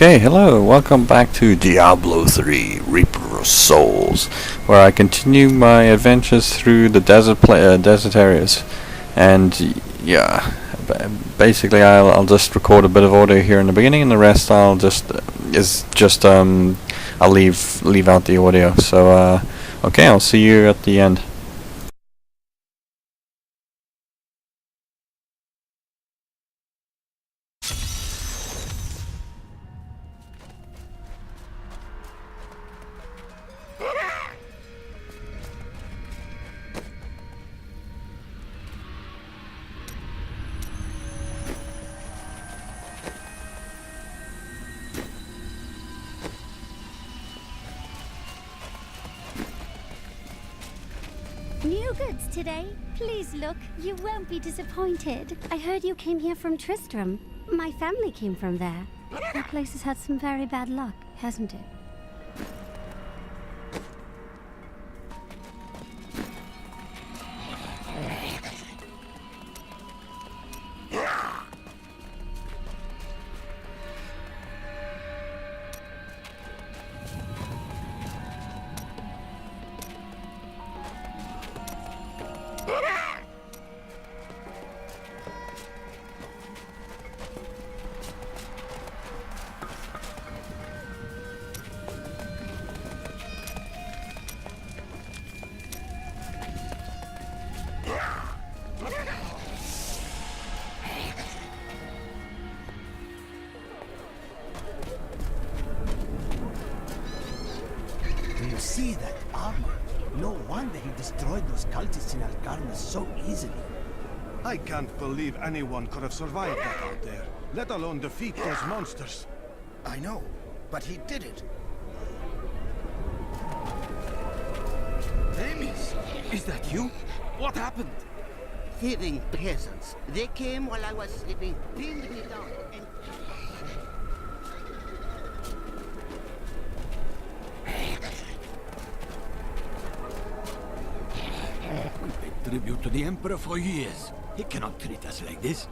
Okay, hello, welcome back to Diablo III, Reaper of Souls, where I continue my adventures through the desert areas, and yeah, basically I'll just record a bit of audio here in the beginning, and the rest I'll I'll leave out the audio. So okay, I'll see you at the end. New goods today. Please look, you won't be disappointed. I heard you came here from Tristram. My family came from there. That place has had some very bad luck, hasn't it? Do you see that armor? No wonder he destroyed those cultists in Algarnas so easily. I can't believe anyone could have survived that out there, let alone defeat those monsters. I know, but he did it. Amos, is that you? What happened? Thieving peasants. They came while I was sleeping, pinned me down, and... We paid tribute to the Emperor for years. He cannot treat us like this.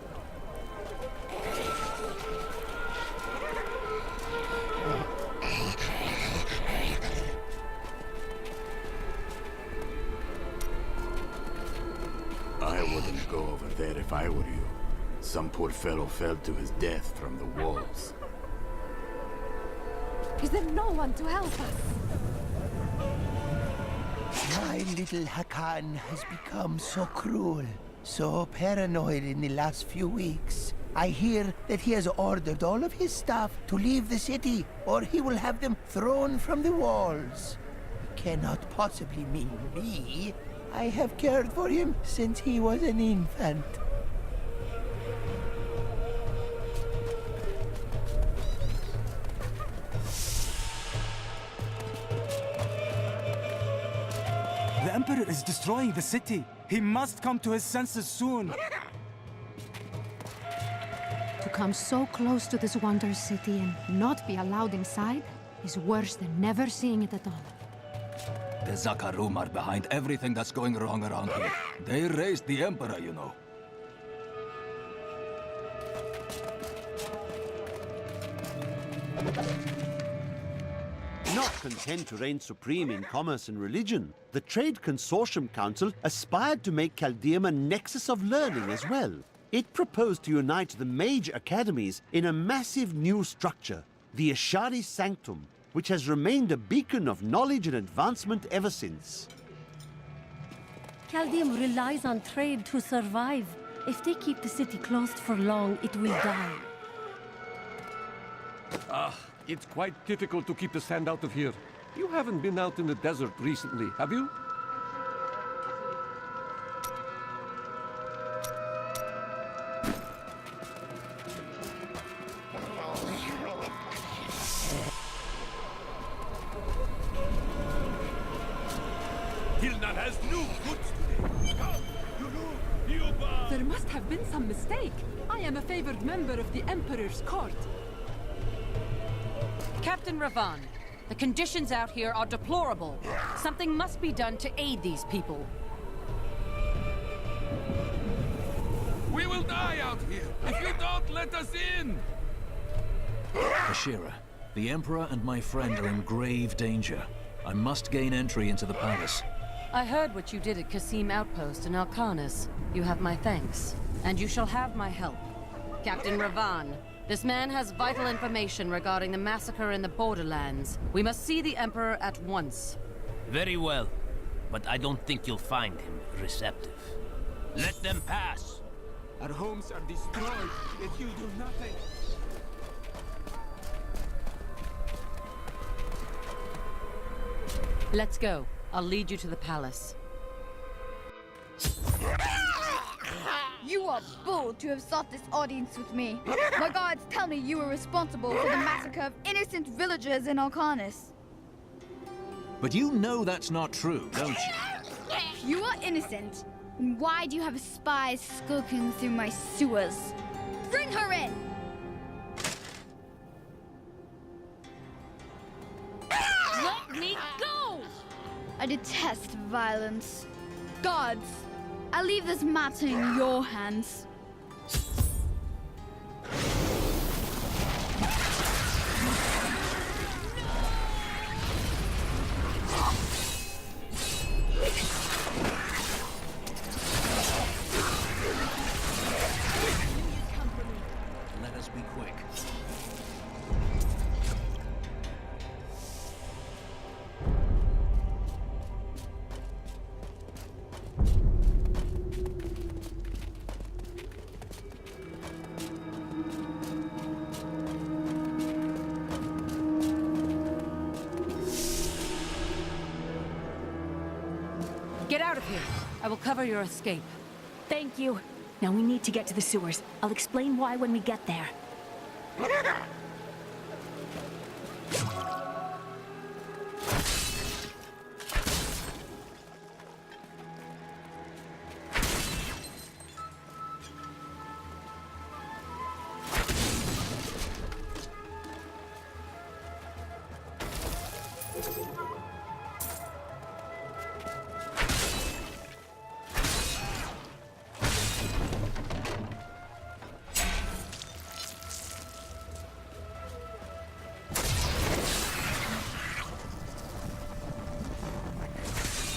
I wouldn't go over there if I were you. Some poor fellow fell to his death from the walls. Is there no one to help us? My little Hakan has become so cruel, so paranoid in the last few weeks. I hear that he has ordered all of his staff to leave the city, or he will have them thrown from the walls. It cannot possibly mean me. I have cared for him since he was an infant. The Emperor is destroying the city. He must come to his senses soon. To come so close to this wonder city and not be allowed inside is worse than never seeing it at all. The Zakarum are behind everything that's going wrong around here. They raised the Emperor, you know. Not content to reign supreme in commerce and religion, the Trade Consortium Council aspired to make Chaldeum a nexus of learning as well. It proposed to unite the mage academies in a massive new structure, the Ashari Sanctum, which has remained a beacon of knowledge and advancement ever since. Chaldeum relies on trade to survive. If they keep the city closed for long, it will die. It's quite difficult to keep the sand out of here. You haven't been out in the desert recently, have you? Hilnan has new goods today. There must have been some mistake. I am a favored member of the Emperor's court. Captain Ravan, the conditions out here are deplorable. Something must be done to aid these people. We will die out here if you don't let us in! Ashira, the Emperor and my friend are in grave danger. I must gain entry into the palace. I heard what you did at Qasim Outpost in Alcanis. You have my thanks. And you shall have my help. Captain Ravan, this man has vital information regarding the massacre in the borderlands. We must see the Emperor at once. Very well. But I don't think you'll find him receptive. Let them pass! Our homes are destroyed, yet you do nothing. Let's go. I'll lead you to the palace. You are bold to have sought this audience with me. My guards tell me you were responsible for the massacre of innocent villagers in Alcanis. But you know that's not true, don't you? You are innocent. Then why do you have spies skulking through my sewers? Bring her in! Let me go! I detest violence. Guards, I leave this matter in your hands. Let us be quick. Get out of here. I will cover your escape. Thank you. Now we need to get to the sewers. I'll explain why when we get there.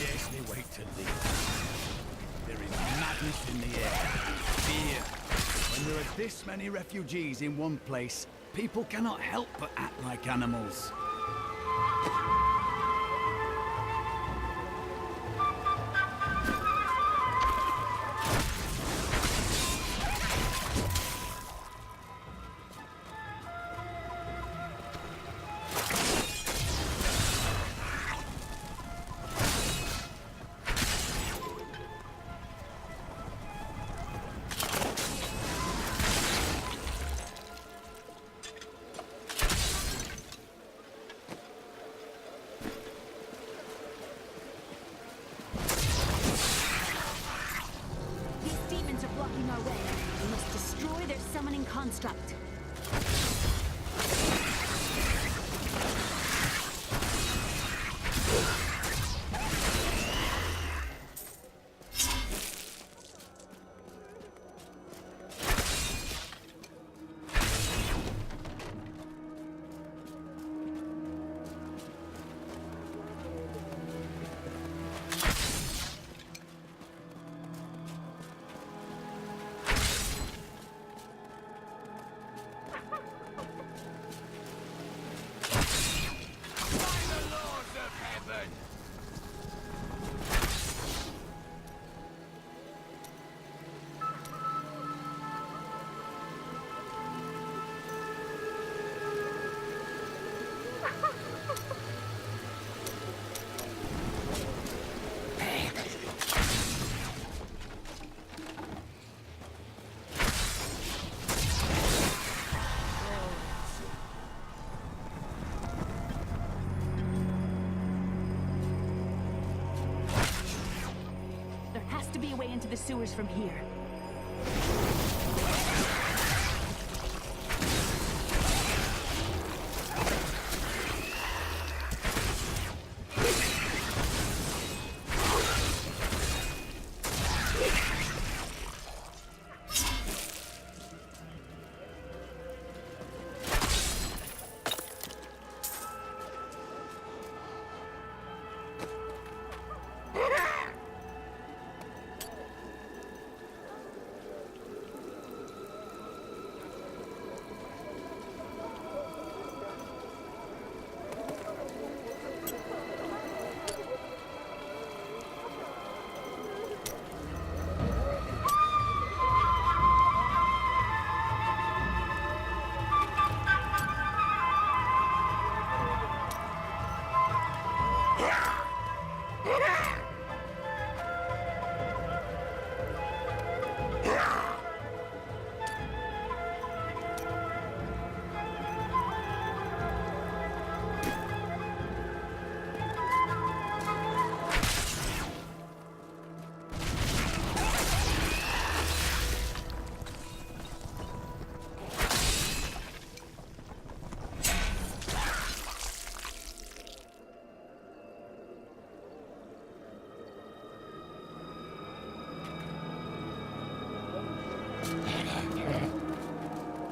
Scarcely wait to leave. There is madness in the air. Fear. When there are this many refugees in one place, people cannot help but act like animals. These demons are blocking our way. We must destroy their summoning construct. There has to be a way into the sewers from here.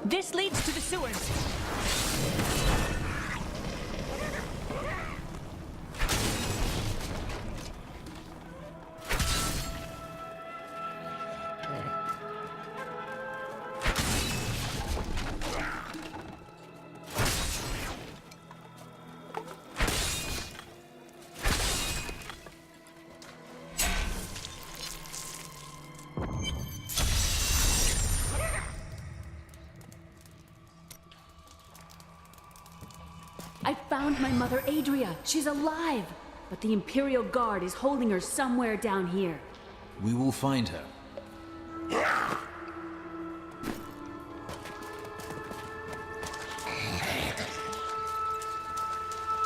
This leads to the sewers. I found my mother Adria. She's alive. But the Imperial Guard is holding her somewhere down here. We will find her.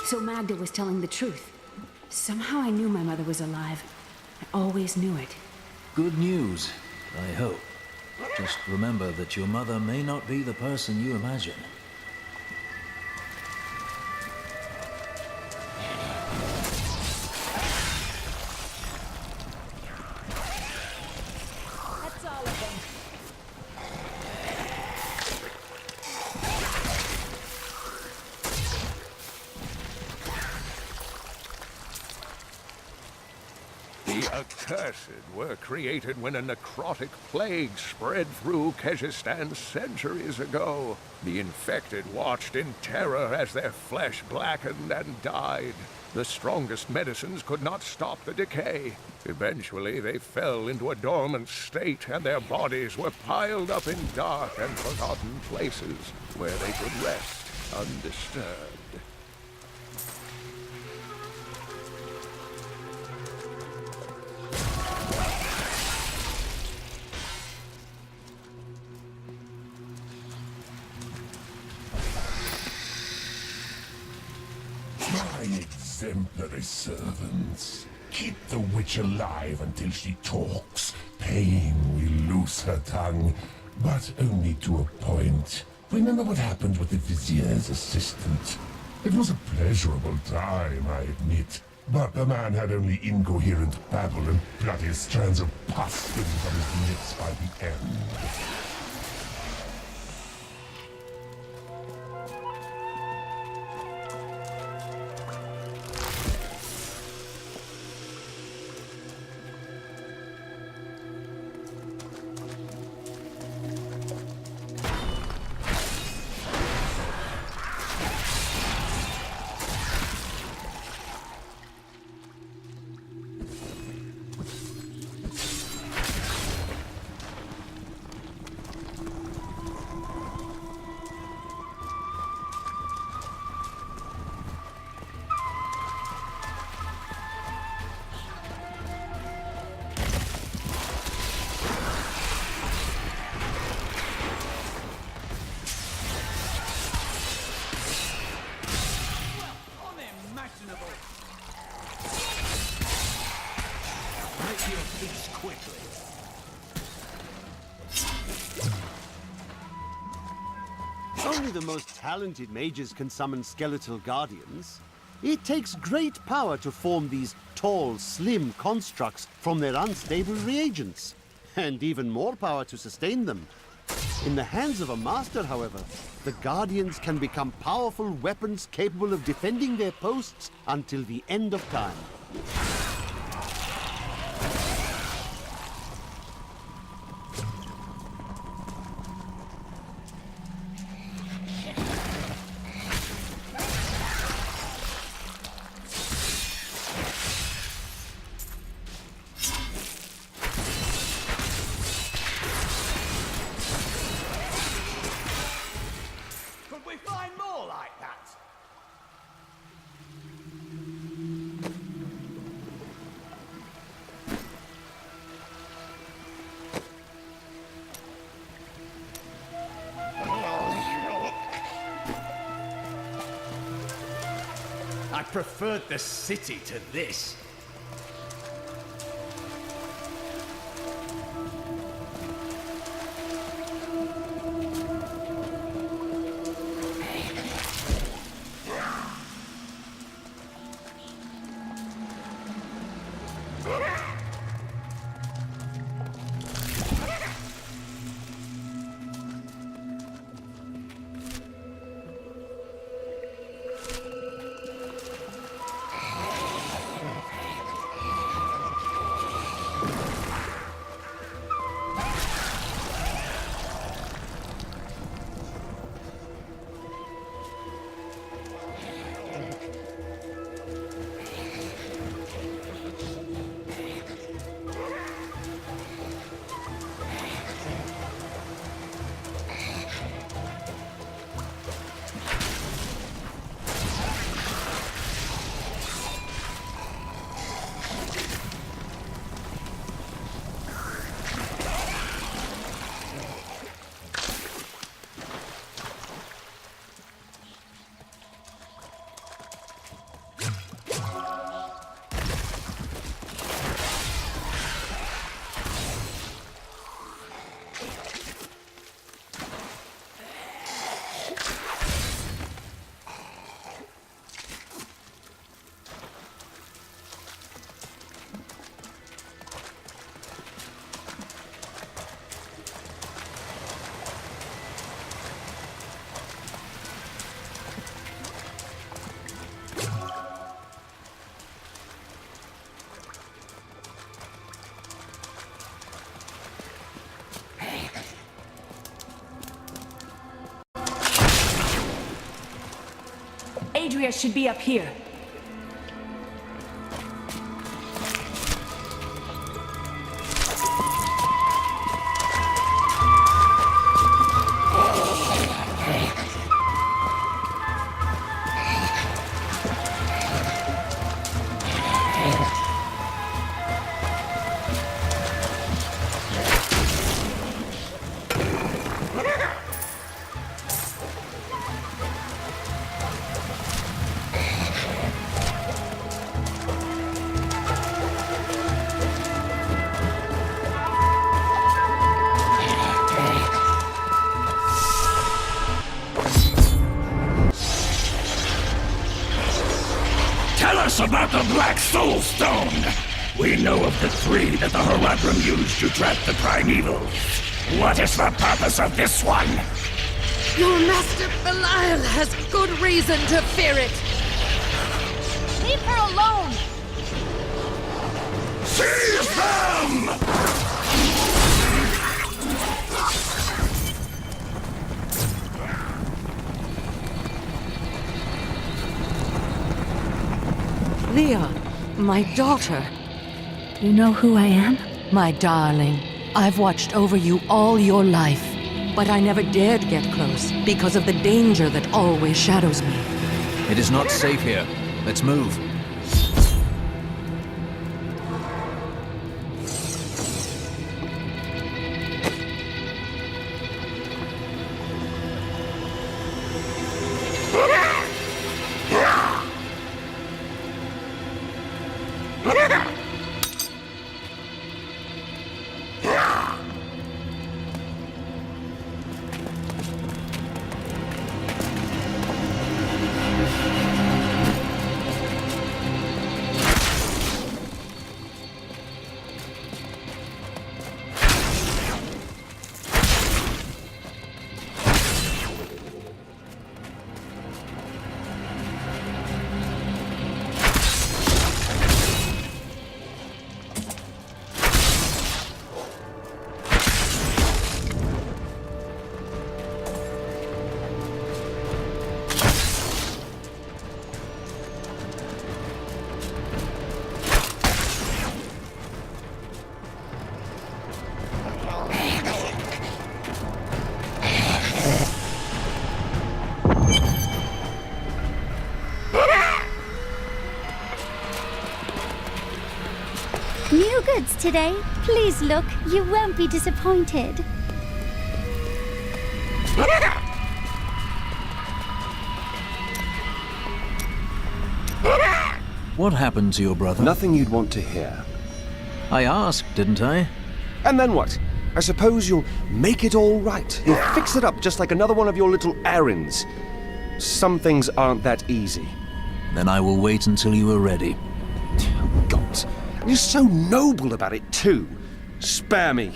So Magda was telling the truth. Somehow I knew my mother was alive. I always knew it. Good news, I hope. Just remember that your mother may not be the person you imagine. That's all of them. The Accursed were created when a necrotic plague spread through Kyrgyzstan centuries ago. The infected watched in terror as their flesh blackened and died. The strongest medicines could not stop the decay. Eventually, they fell into a dormant state, and their bodies were piled up in dark and forgotten places where they could rest undisturbed. My exemplary servants. Keep the witch alive until she talks. Pain will loose her tongue, but only to a point. Remember what happened with the vizier's assistant? It was a pleasurable time, I admit. But the man had only incoherent babble and bloody strands of pus spilling from his lips by the end. Make your peace quickly. Only the most talented mages can summon skeletal guardians. It takes great power to form these tall, slim constructs from their unstable reagents, and even more power to sustain them. In the hands of a master, however, the guardians can become powerful weapons capable of defending their posts until the end of time. Could we find more like that? I preferred the city to this. Adria should be up here. Tell us about the Black Soul Stone! We know of the 3 that the Horadrim used to trap the Primevals. What is the purpose of this one? Your master Belial has good reason to fear it. Leave her alone! Seize them! Leah, my daughter. You know who I am? My darling, I've watched over you all your life, but I never dared get close because of the danger that always shadows me. It is not safe here. Let's move. New goods today. Please look, you won't be disappointed. What happened to your brother? Nothing you'd want to hear. I asked, didn't I? And then what? I suppose you'll make it all right. You'll fix it up just like another one of your little errands. Some things aren't that easy. Then I will wait until you are ready. God, you're so noble about it too. Spare me.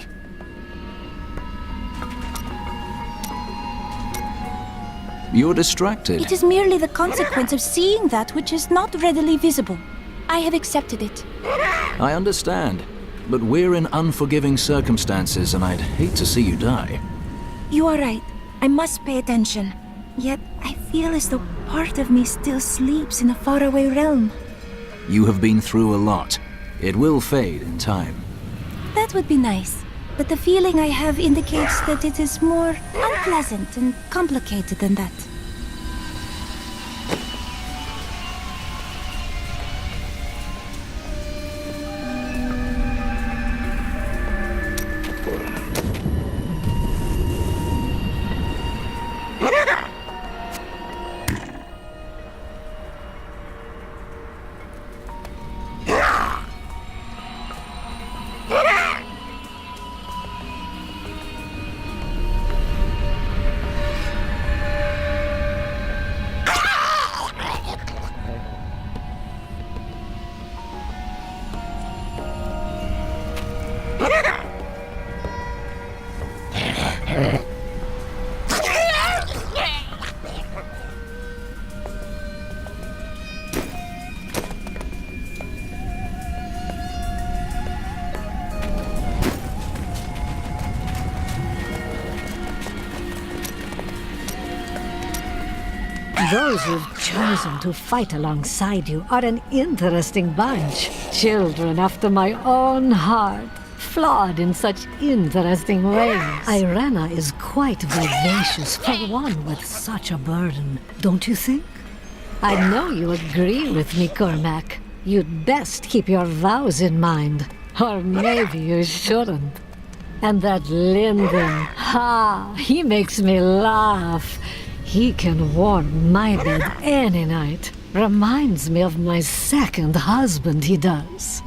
You're distracted. It is merely the consequence of seeing that which is not readily visible. I have accepted it. I understand, but we're in unforgiving circumstances and I'd hate to see you die. You are right. I must pay attention. Yet, I feel as though part of me still sleeps in a faraway realm. You have been through a lot. It will fade in time. That would be nice. But the feeling I have indicates that it is more unpleasant and complicated than that. Those who've chosen to fight alongside you are an interesting bunch. Children after my own heart. Flawed in such interesting ways. Irena is quite vivacious for one with such a burden, don't you think? I know you agree with me, Cormac. You'd best keep your vows in mind. Or maybe you shouldn't. And that Lyndon, he makes me laugh. He can warm my bed any night. Reminds me of my second husband, he does.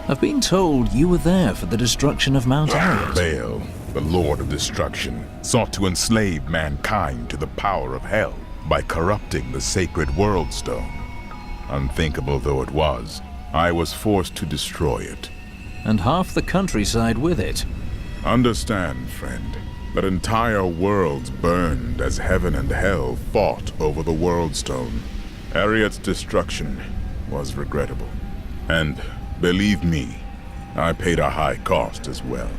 I've been told you were there for the destruction of Mount Arreat. Baal, the Lord of Destruction, sought to enslave mankind to the power of hell by corrupting the sacred World Stone. Unthinkable though it was, I was forced to destroy it. And half the countryside with it. Understand, friend, that entire worlds burned as heaven and hell fought over the World Stone. Arreat's destruction was regrettable. And believe me, I paid a high cost as well.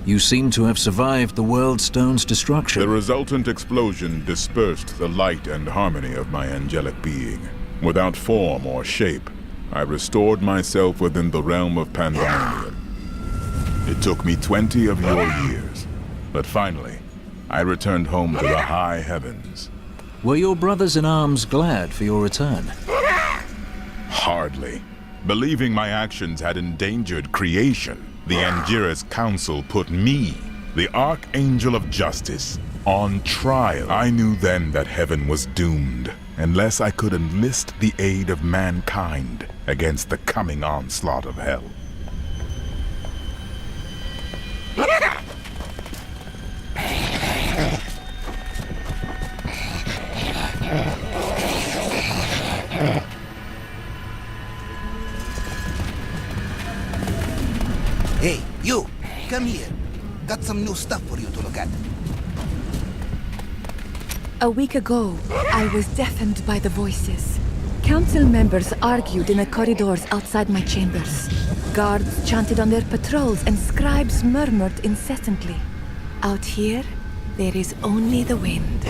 You seem to have survived the World Stone's destruction. The resultant explosion dispersed the light and harmony of my angelic being. Without form or shape, I restored myself within the realm of Pandemonium. It took me 20 of your years, but finally, I returned home to the high heavens. Were your brothers-in-arms glad for your return? Hardly. Believing my actions had endangered creation, the Angiras Council put me, the Archangel of Justice, on trial. I knew then that heaven was doomed, unless I could enlist the aid of mankind against the coming onslaught of hell. Hey, you! Come here. Got some new stuff for you to look at. A week ago, I was deafened by the voices. Council members argued in the corridors outside my chambers. Guards chanted on their patrols and scribes murmured incessantly. Out here, there is only the wind.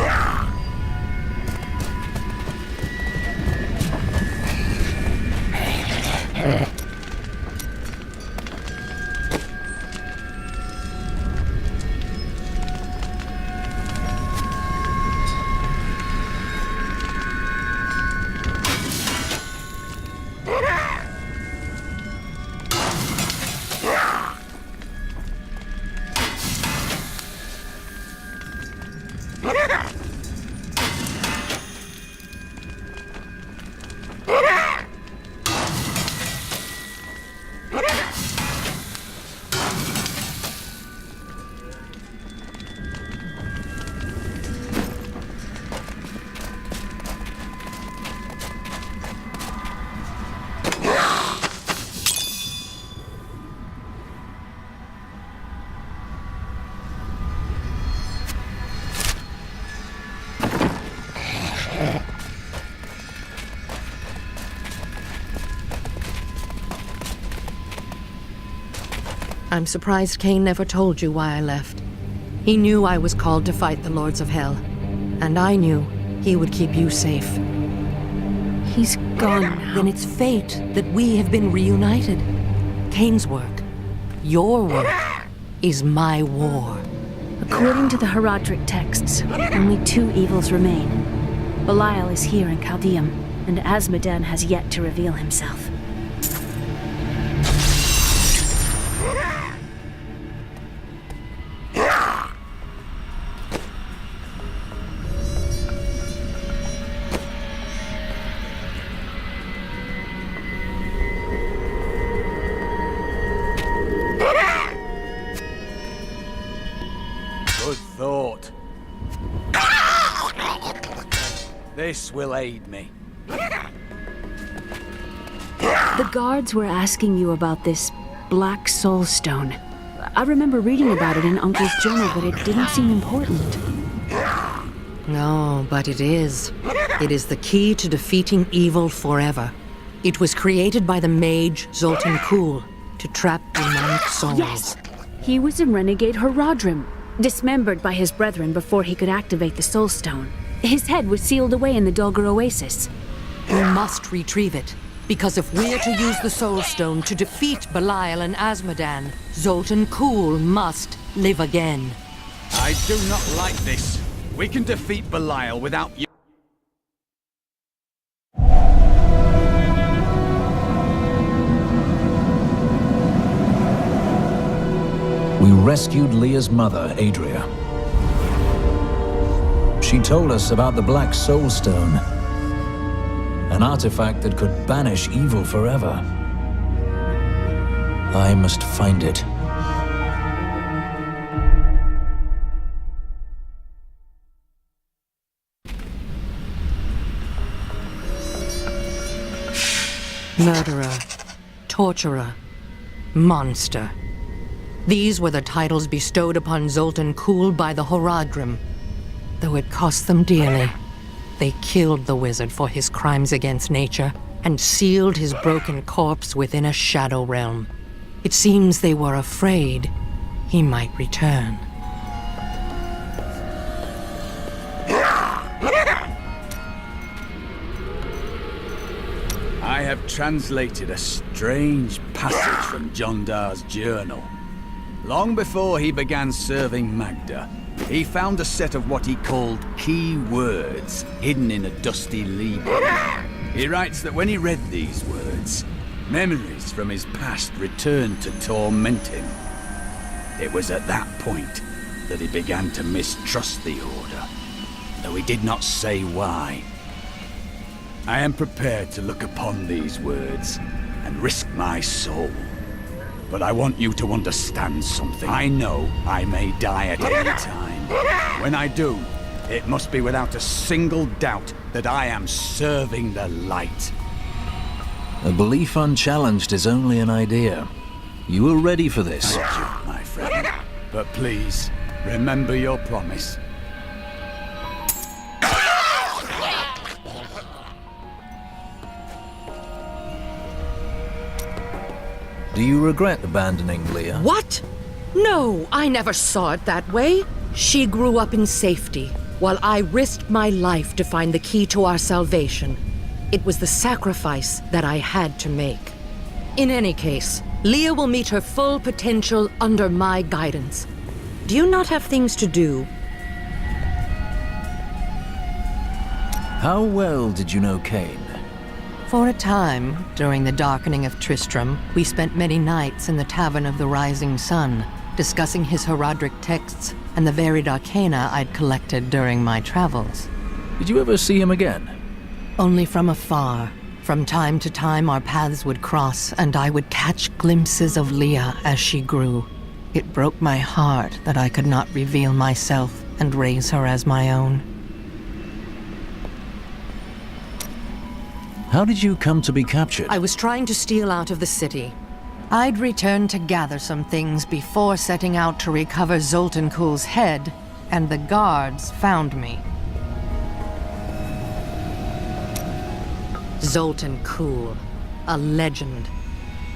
I'm surprised Cain never told you why I left. He knew I was called to fight the Lords of Hell, and I knew he would keep you safe. He's gone now. Then it's fate that we have been reunited. Cain's work, your work, is my war. According to the Herodric texts, only two evils remain. Belial is here in Chaldeum, and Asmodan has yet to reveal himself. Good thought. This will aid me. The guards were asking you about this Black Soul Stone. I remember reading about it in Uncle's journal, but it didn't seem important. No, but it is. It is the key to defeating evil forever. It was created by the mage Zoltan Kuhl to trap demonic souls. Yes! He was a renegade Horadrim, dismembered by his brethren before he could activate the Soul Stone. His head was sealed away in the Dulgur Oasis. We must retrieve it, because if we're to use the Soul Stone to defeat Belial and Azmodan, Zoltan Kuhl must live again. I do not like this. We can defeat Belial without you. We rescued Leah's mother, Adria. She told us about the Black Soul Stone, an artifact that could banish evil forever. I must find it. Murderer, torturer, monster. These were the titles bestowed upon Zoltan Kuhl by the Horadrim. Though it cost them dearly, they killed the wizard for his crimes against nature and sealed his broken corpse within a shadow realm. It seems they were afraid he might return. I have translated a strange passage from Jondar's journal. Long before he began serving Magda, he found a set of what he called key words hidden in a dusty Liber. He writes that when he read these words, memories from his past returned to torment him. It was at that point that he began to mistrust the Order, though he did not say why. I am prepared to look upon these words and risk my soul. But I want you to understand something. I know I may die at any time. When I do, it must be without a single doubt that I am serving the light. A belief unchallenged is only an idea. You were ready for this. Thank you, my friend. But please, remember your promise. Do you regret abandoning Leah? What? No, I never saw it that way. She grew up in safety, while I risked my life to find the key to our salvation. It was the sacrifice that I had to make. In any case, Leah will meet her full potential under my guidance. Do you not have things to do? How well did you know Cain? For a time, during the darkening of Tristram, we spent many nights in the Tavern of the Rising Sun, discussing his Horadric texts and the varied arcana I'd collected during my travels. Did you ever see him again? Only from afar. From time to time, our paths would cross, and I would catch glimpses of Leah as she grew. It broke my heart that I could not reveal myself and raise her as my own. How did you come to be captured? I was trying to steal out of the city. I'd returned to gather some things before setting out to recover Zoltan Kuhl's head, and the guards found me. Zoltan Kuhl, a legend.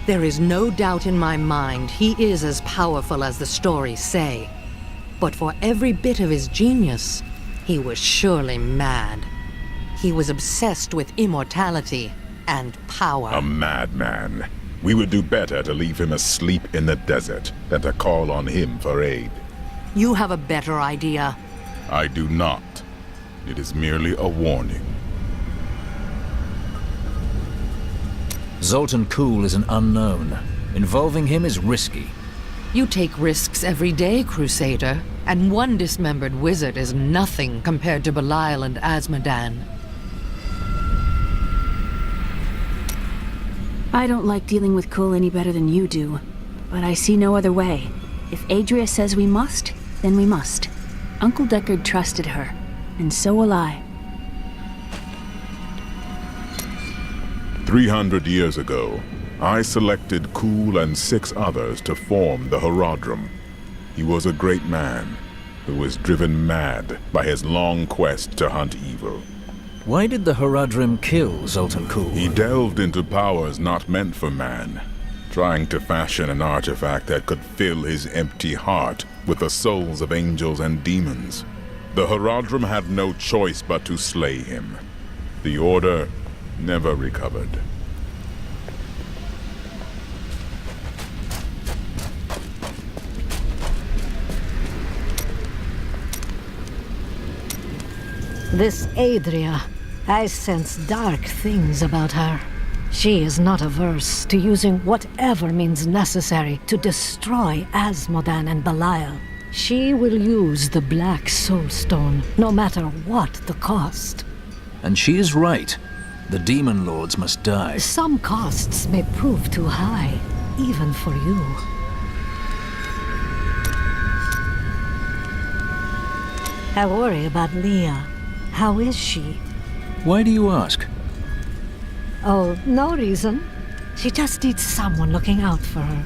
There is no doubt in my mind he is as powerful as the stories say. But for every bit of his genius, he was surely mad. He was obsessed with immortality and power. A madman. We would do better to leave him asleep in the desert than to call on him for aid. You have a better idea. I do not. It is merely a warning. Zoltan Kuhl is an unknown. Involving him is risky. You take risks every day, Crusader, and one dismembered wizard is nothing compared to Belial and Azmodan. I don't like dealing with Kuhl any better than you do, but I see no other way. If Adria says we must, then we must. Uncle Deckard trusted her, and so will I. 300 years ago, I selected Kuhl and 6 others to form the Horadrim. He was a great man who was driven mad by his long quest to hunt evil. Why did the Horadrim kill Zoltan Kuhl? He delved into powers not meant for man, trying to fashion an artifact that could fill his empty heart with the souls of angels and demons. The Horadrim had no choice but to slay him. The Order never recovered. This Adria, I sense dark things about her. She is not averse to using whatever means necessary to destroy Asmodan and Belial. She will use the Black Soulstone, no matter what the cost. And she is right. The Demon Lords must die. Some costs may prove too high, even for you. I worry about Leah. How is she? Why do you ask? Oh, no reason. She just needs someone looking out for her.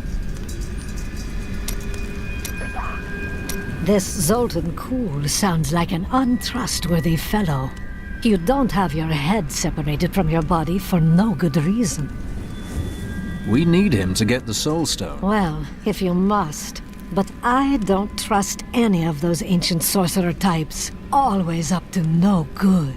This Zoltan Kuhl sounds like an untrustworthy fellow. You don't have your head separated from your body for no good reason. We need him to get the Soul Stone. Well, if you must. But I don't trust any of those ancient sorcerer types. Always up to no good.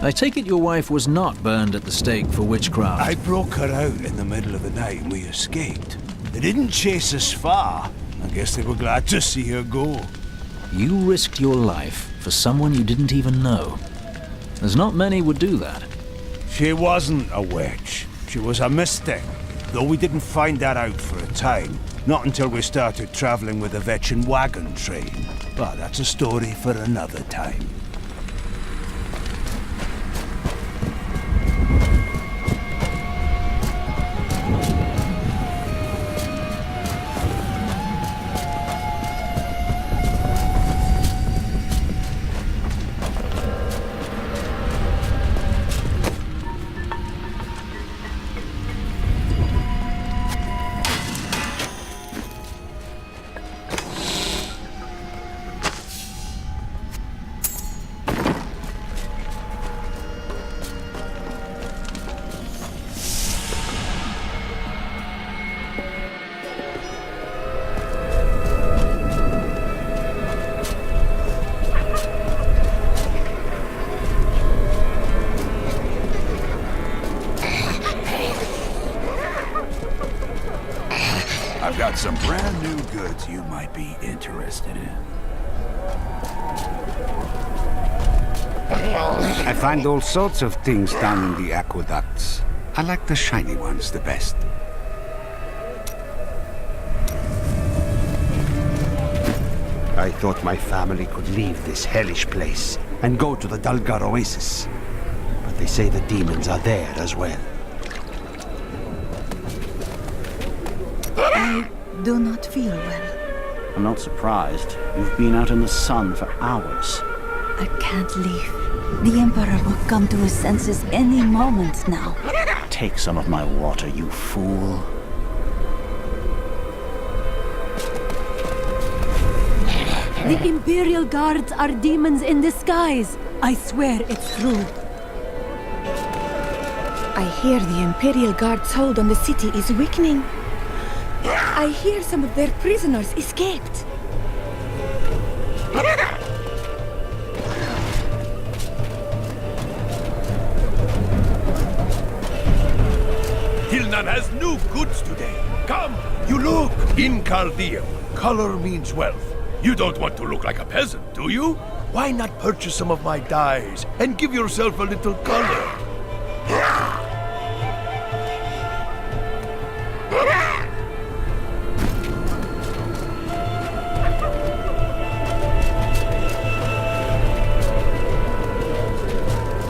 I take it your wife was not burned at the stake for witchcraft. I broke her out in the middle of the night and we escaped. They didn't chase us far. I guess they were glad to see her go. You risked your life for someone you didn't even know. There's not many would do that. She wasn't a witch. She was a mystic. Though we didn't find that out for a time. Not until we started traveling with the Vetchin wagon train. But that's a story for another time. I've got some brand new goods you might be interested in. I find all sorts of things down in the aqueducts. I like the shiny ones the best. I thought my family could leave this hellish place and go to the Dulgar Oasis. But they say the demons are there as well. I do not feel well. I'm not surprised. You've been out in the sun for hours. I can't leave. The Emperor will come to his senses any moment now. Take some of my water, you fool. The Imperial Guards are demons in disguise. I swear it's true. I hear the Imperial Guards' hold on the city is weakening. I hear some of their prisoners escaped. Hilnan has new goods today. Come, you look. In Chaldean, color means wealth. You don't want to look like a peasant, do you? Why not purchase some of my dyes and give yourself a little color?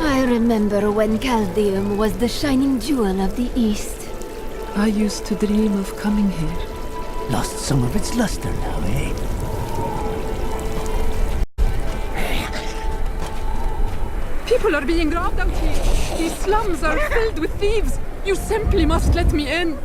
I remember when Chaldeum was the shining jewel of the East. I used to dream of coming here. Lost some of its luster now, eh? People are being robbed out here. These slums are filled with thieves. You simply must let me in.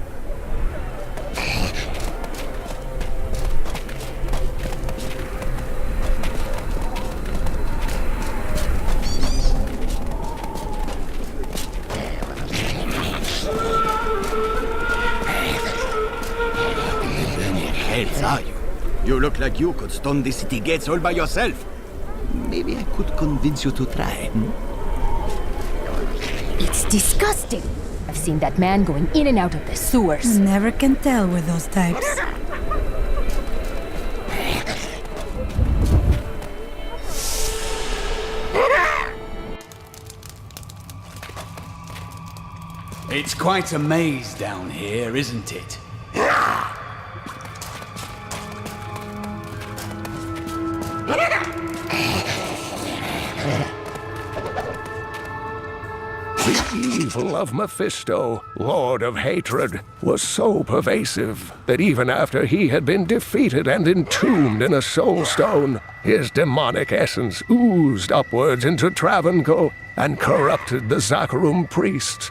Are you? You look like you could stone the city gates all by yourself. Maybe I could convince you to try. It's disgusting. I've seen that man going in and out of the sewers. Never can tell with those types. It's quite a maze down here, isn't it? The evil of Mephisto, Lord of Hatred, was so pervasive that even after he had been defeated and entombed in a soul stone, his demonic essence oozed upwards into Travancore and corrupted the Zakharum priests.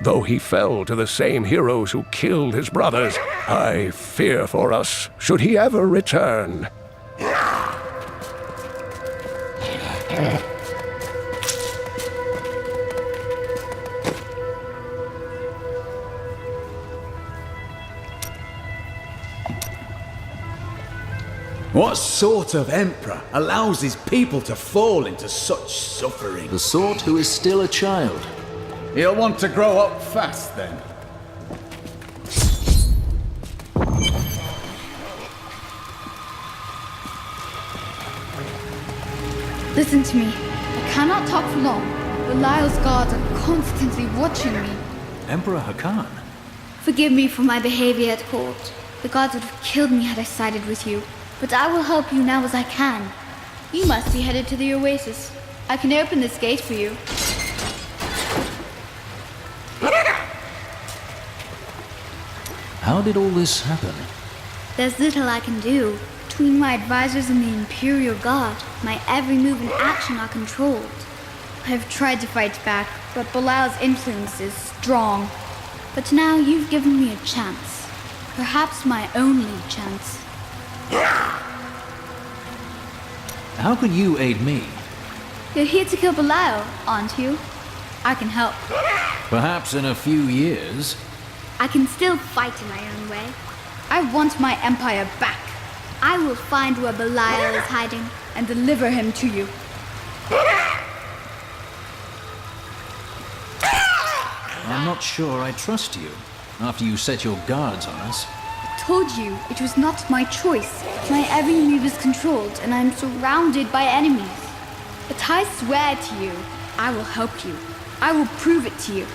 Though he fell to the same heroes who killed his brothers, I fear for us should he ever return. What sort of emperor allows his people to fall into such suffering? The sort who is still a child. He'll want to grow up fast, then. Listen to me. I cannot talk for long. Belial's guards are constantly watching me. Emperor Hakan? Forgive me for my behavior at court. The gods would have killed me had I sided with you. But I will help you now as I can. You must be headed to the oasis. I can open this gate for you. How did all this happen? There's little I can do. Between my advisors and the Imperial Guard, my every move and action are controlled. I have tried to fight back, but Belial's influence is strong. But now you've given me a chance. Perhaps my only chance. How could you aid me? You're here to kill Belial, aren't you? I can help. Perhaps in a few years. I can still fight in my own way. I want my empire back. I will find where Belial is hiding and deliver him to you. I'm not sure I trust you, after you set your guards on us. I told you it was not my choice. My every move is controlled, and I am surrounded by enemies. But I swear to you, I will help you. I will prove it to you.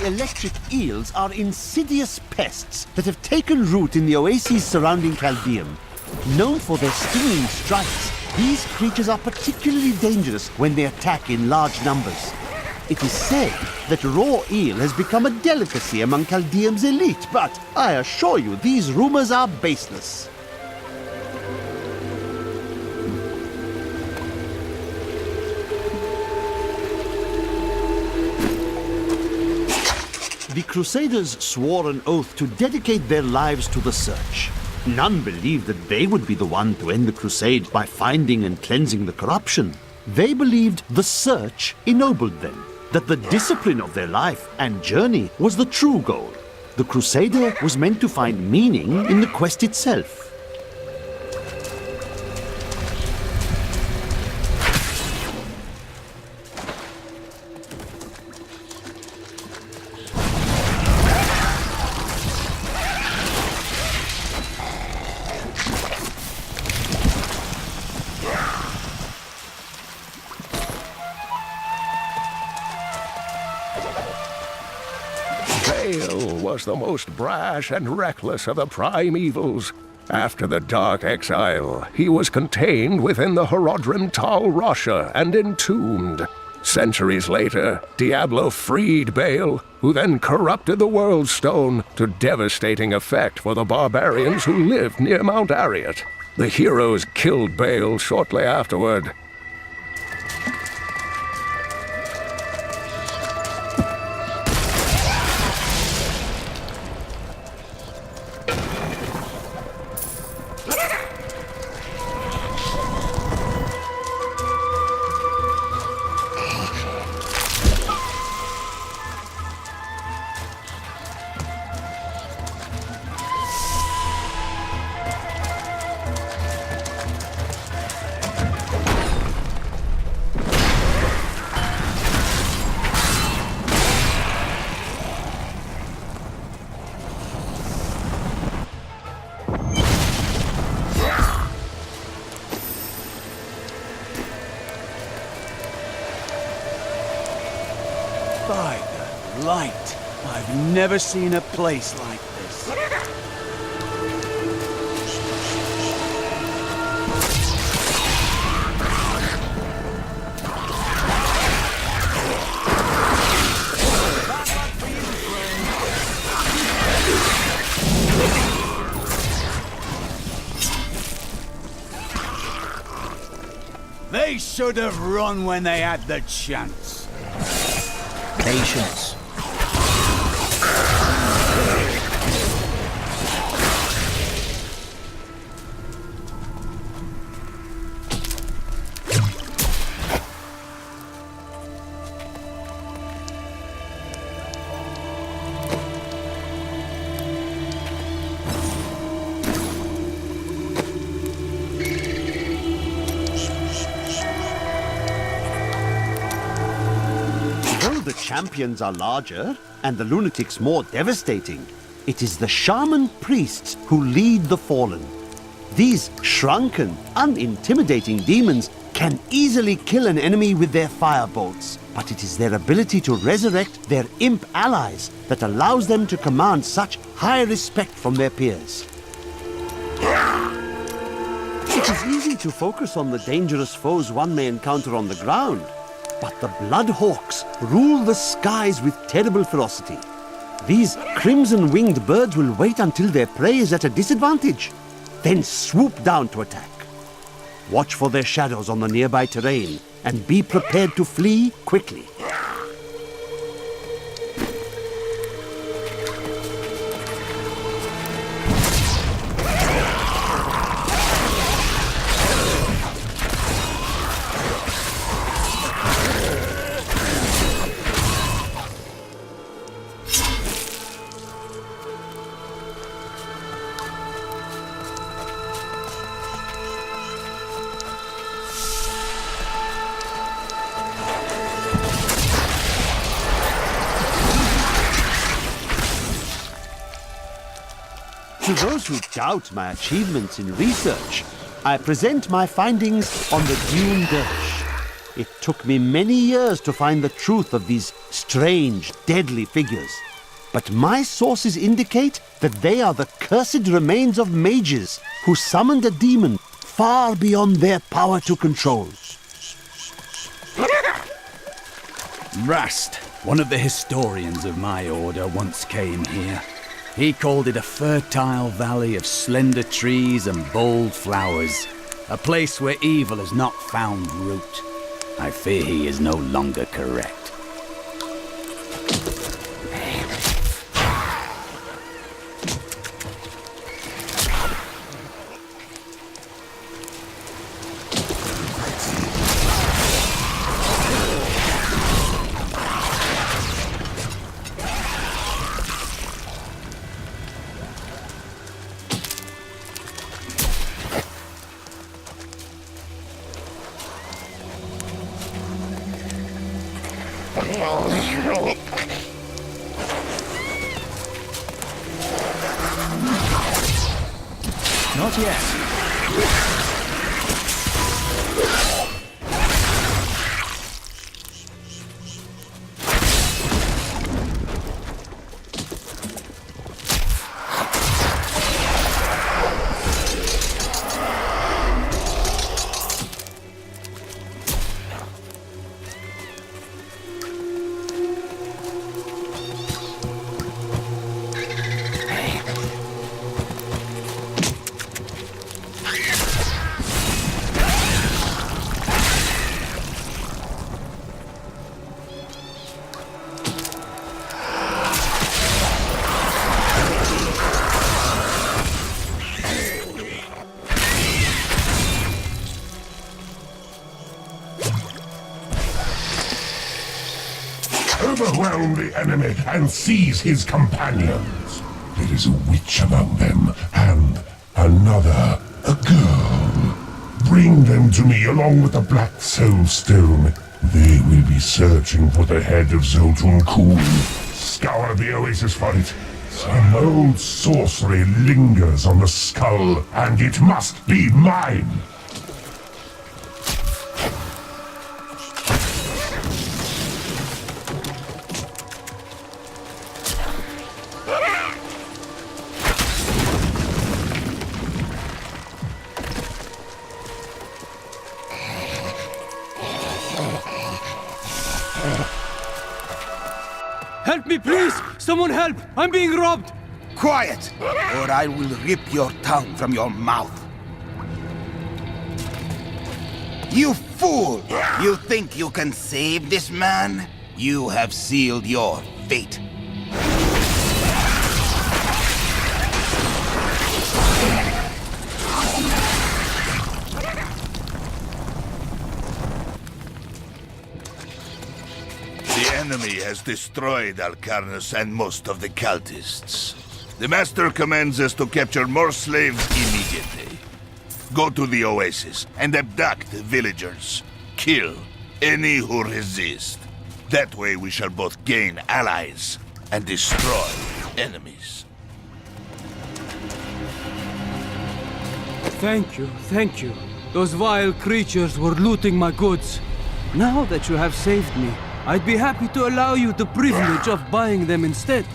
Electric eels are insidious pests that have taken root in the oases surrounding Caldeum. Known for their stinging strikes, these creatures are particularly dangerous when they attack in large numbers. It is said that raw eel has become a delicacy among Caldeum's elite, but I assure you these rumors are baseless. The Crusaders swore an oath to dedicate their lives to the search. None believed that they would be the one to end the crusade by finding and cleansing the corruption. They believed the search ennobled them, that the discipline of their life and journey was the true goal. The Crusader was meant to find meaning in the quest itself. Bale was the most brash and reckless of the primevals. After the Dark Exile, he was contained within the Horodrim Tal Rasha and entombed. Centuries later, Diablo freed Bale, who then corrupted the World Stone to devastating effect for the barbarians who lived near Mount Ariat. The heroes killed Bale shortly afterward. By the light, I've never seen a place like this. They should have run when they had the chance. Patience. The champions are larger, and the lunatics more devastating. It is the shaman priests who lead the fallen. These shrunken, unintimidating demons can easily kill an enemy with their firebolts, but it is their ability to resurrect their imp allies that allows them to command such high respect from their peers. It is easy to focus on the dangerous foes one may encounter on the ground, but the Bloodhawks rule the skies with terrible ferocity. These crimson-winged birds will wait until their prey is at a disadvantage, then swoop down to attack. Watch for their shadows on the nearby terrain, and be prepared to flee quickly. To those who doubt my achievements in research, I present my findings on the Dune Birch. It took me many years to find the truth of these strange, deadly figures. But my sources indicate that they are the cursed remains of mages who summoned a demon far beyond their power to control. Rast, one of the historians of my order, once came here. He called it a fertile valley of slender trees and bold flowers, a place where evil has not found root. I fear he is no longer correct. Not yet. Overwhelm the enemy and seize his companions. There is a witch among them, and another, a girl. Bring them to me along with the Black Soul Stone. They will be searching for the head of Zoltun Kuhl. Scour the oasis for it. Some old sorcery lingers on the skull, and it must be mine. Help me, please! Someone help! I'm being robbed! Quiet, or I will rip your tongue from your mouth. You fool! You think you can save this man? You have sealed your fate. The enemy has destroyed Alcarnus and most of the cultists. The Master commands us to capture more slaves immediately. Go to the oasis and abduct the villagers. Kill any who resist. That way we shall both gain allies and destroy enemies. Thank you, thank you. Those vile creatures were looting my goods. Now that you have saved me, I'd be happy to allow you the privilege of buying them instead.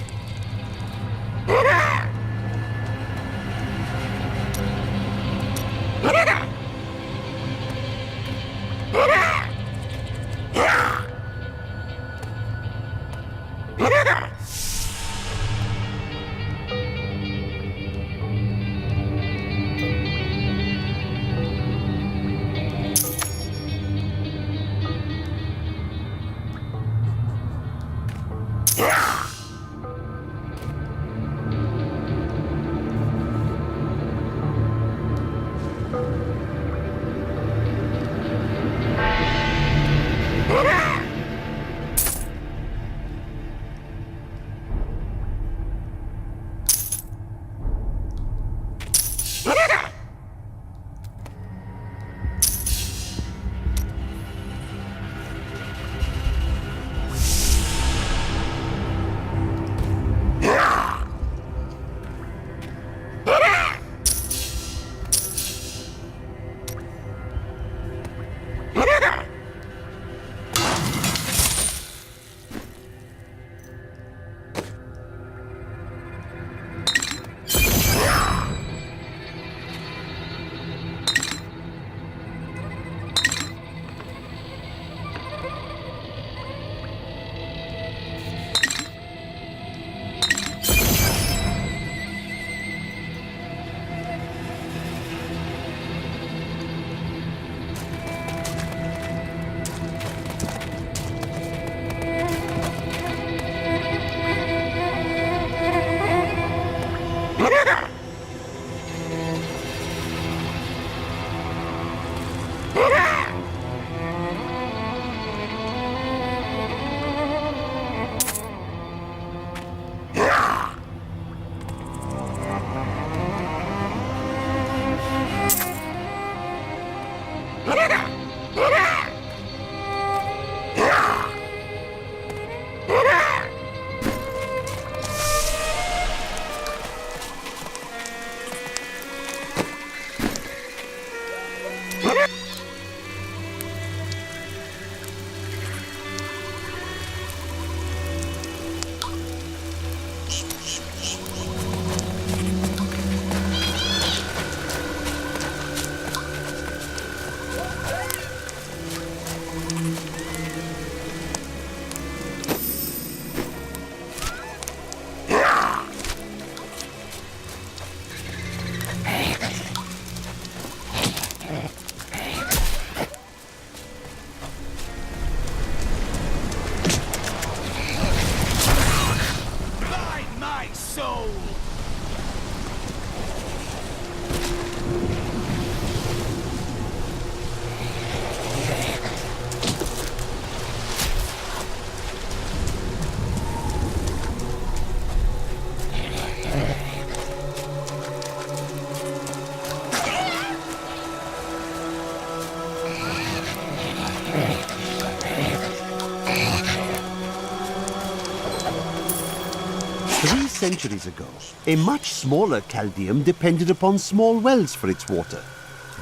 Centuries ago, a much smaller Chaldeum depended upon small wells for its water.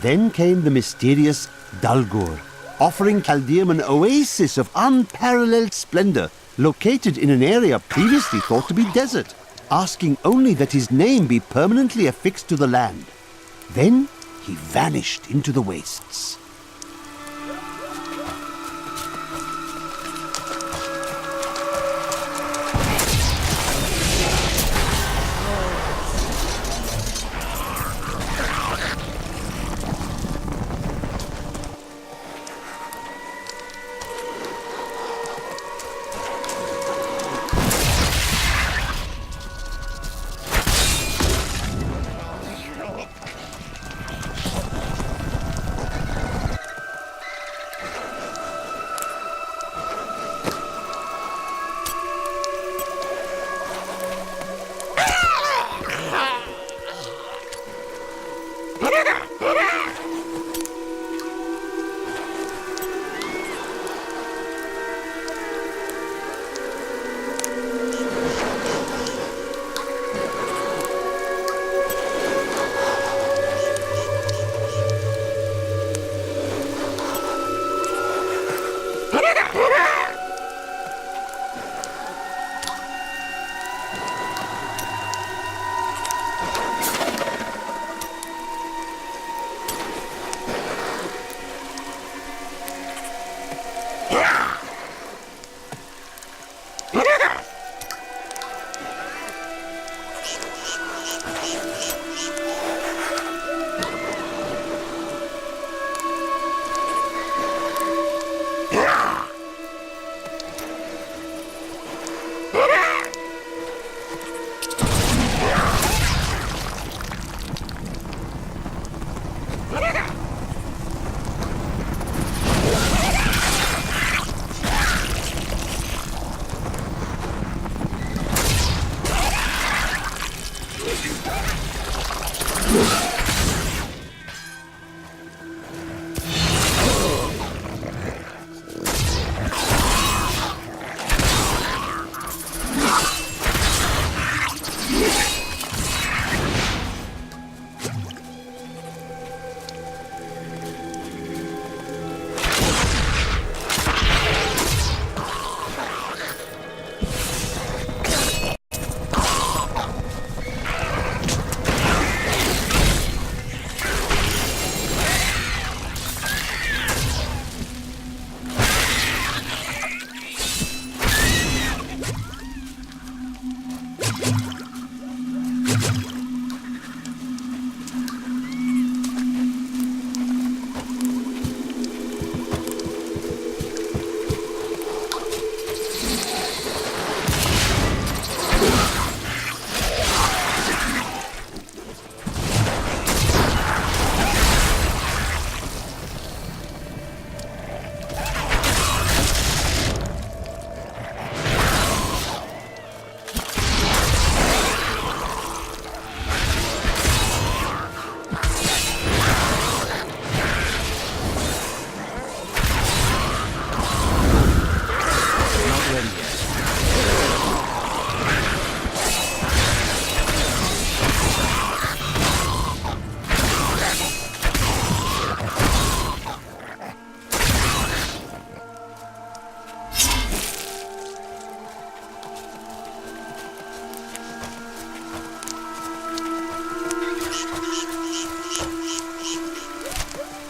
Then came the mysterious Dalgur, offering Chaldeum an oasis of unparalleled splendor, located in an area previously thought to be desert, asking only that his name be permanently affixed to the land. Then he vanished into the wastes.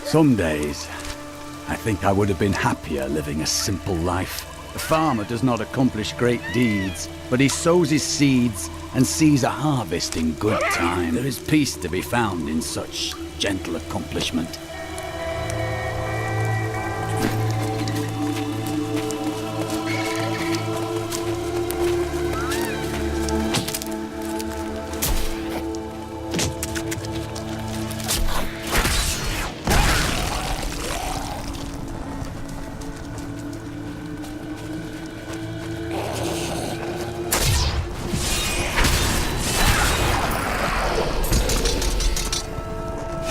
Some days, I think I would have been happier living a simple life. A farmer does not accomplish great deeds, but he sows his seeds and sees a harvest in good time. There is peace to be found in such gentle accomplishment.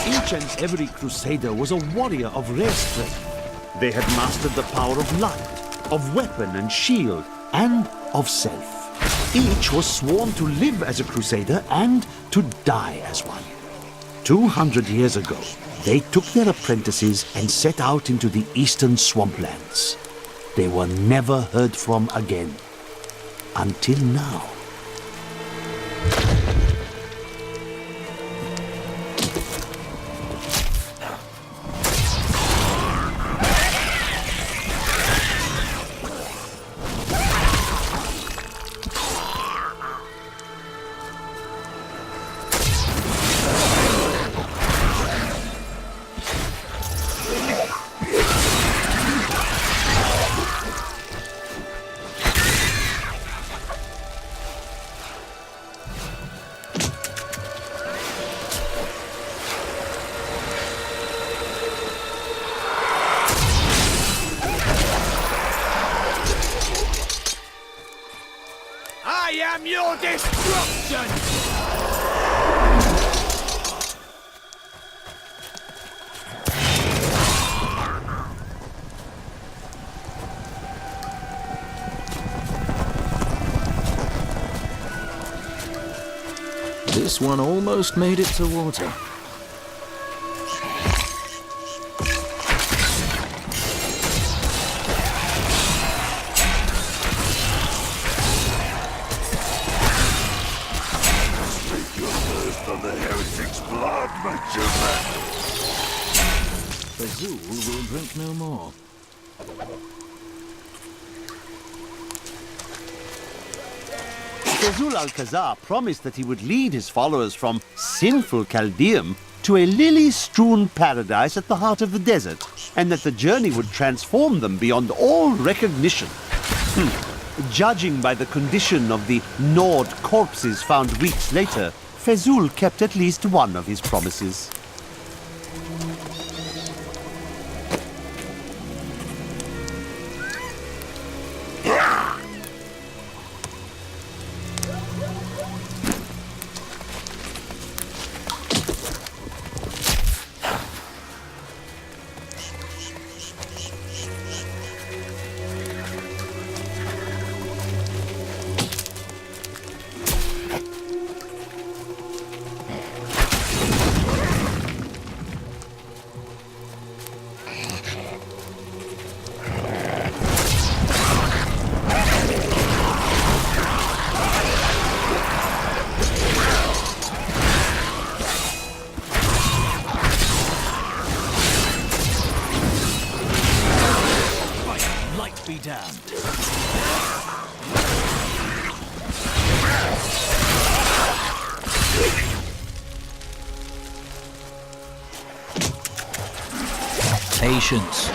Each and every crusader was a warrior of rare strength. They had mastered the power of light, of weapon and shield, and of self. Each was sworn to live as a crusader and to die as one. 200 years ago, they took their apprentices and set out into the eastern swamplands. They were never heard from again. Until now. I am your destruction! This one almost made it to water. Fazul will drink no more. Fazul Alcazar promised that he would lead his followers from sinful Chaldeum to a lily-strewn paradise at the heart of the desert, and that the journey would transform them beyond all recognition. Judging by the condition of the gnawed corpses found weeks later, Fazul kept at least one of his promises. Be damned. Patience.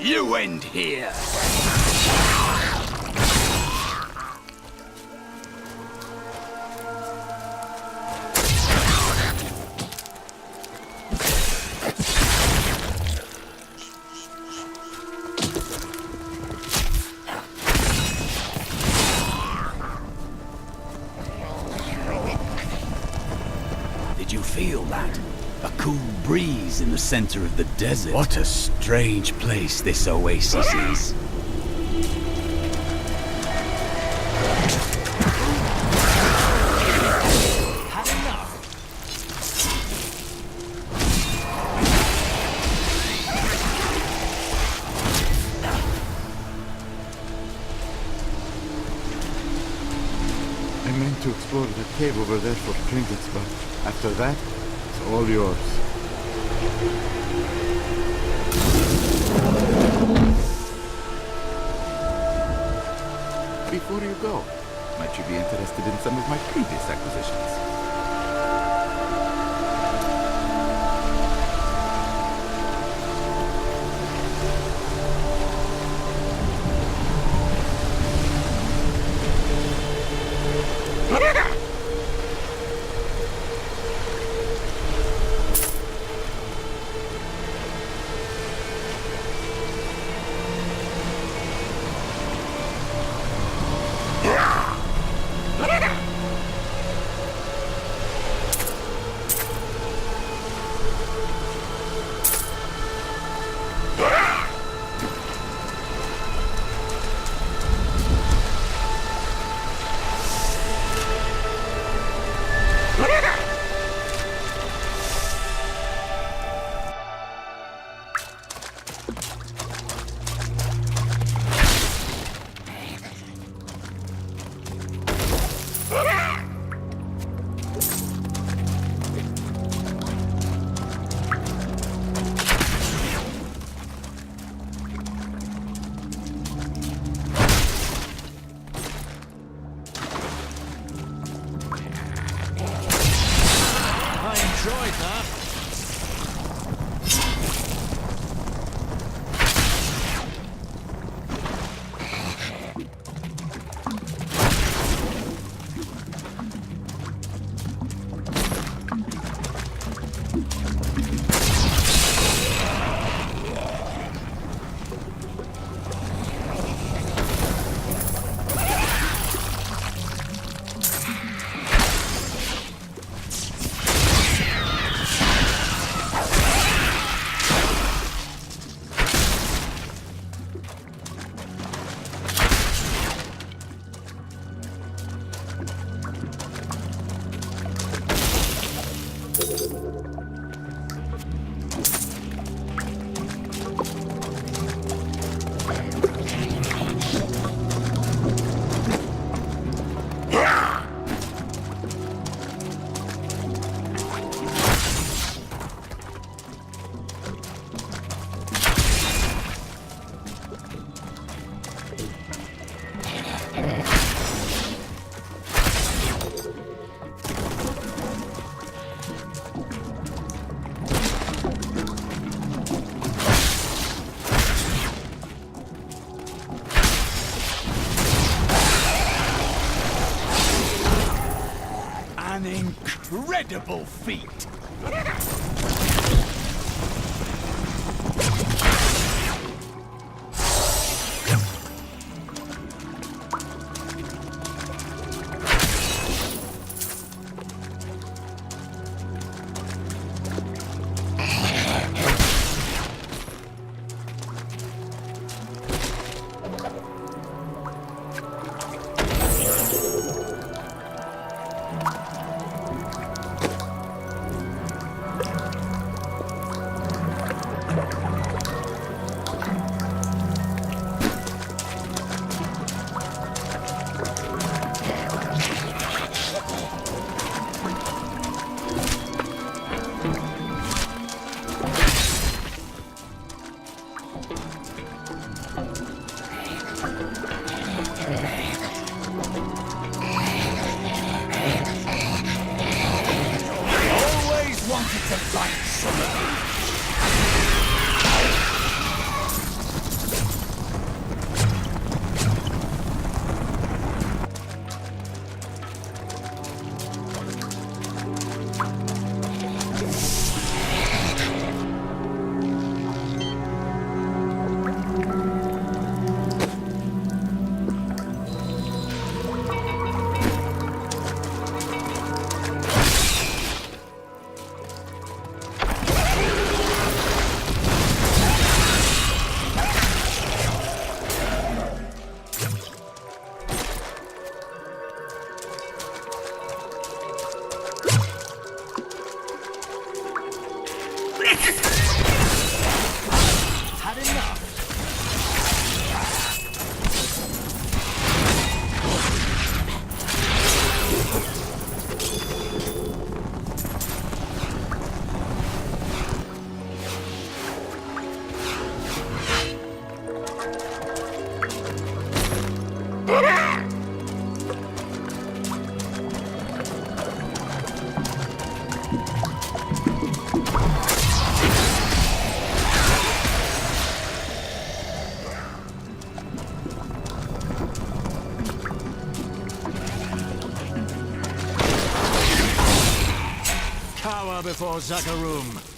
You end here! Did you feel that? A cool breeze in the center of the desert. What a strange place this oasis is. Had enough. I meant to explore the cave over there for trinkets, but after that, it's all yours. Before you go, might you be interested in some of my previous acquisitions? An incredible feat! Wanted to fight some of you. before Zakarum.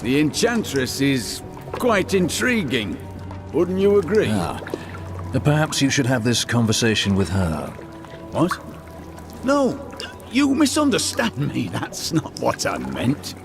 The Enchantress is quite intriguing. Wouldn't you agree? Perhaps you should have this conversation with her. What? No, you misunderstand me. That's not what I meant.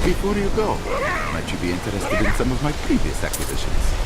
Before you go, might you be interested in some of my previous acquisitions?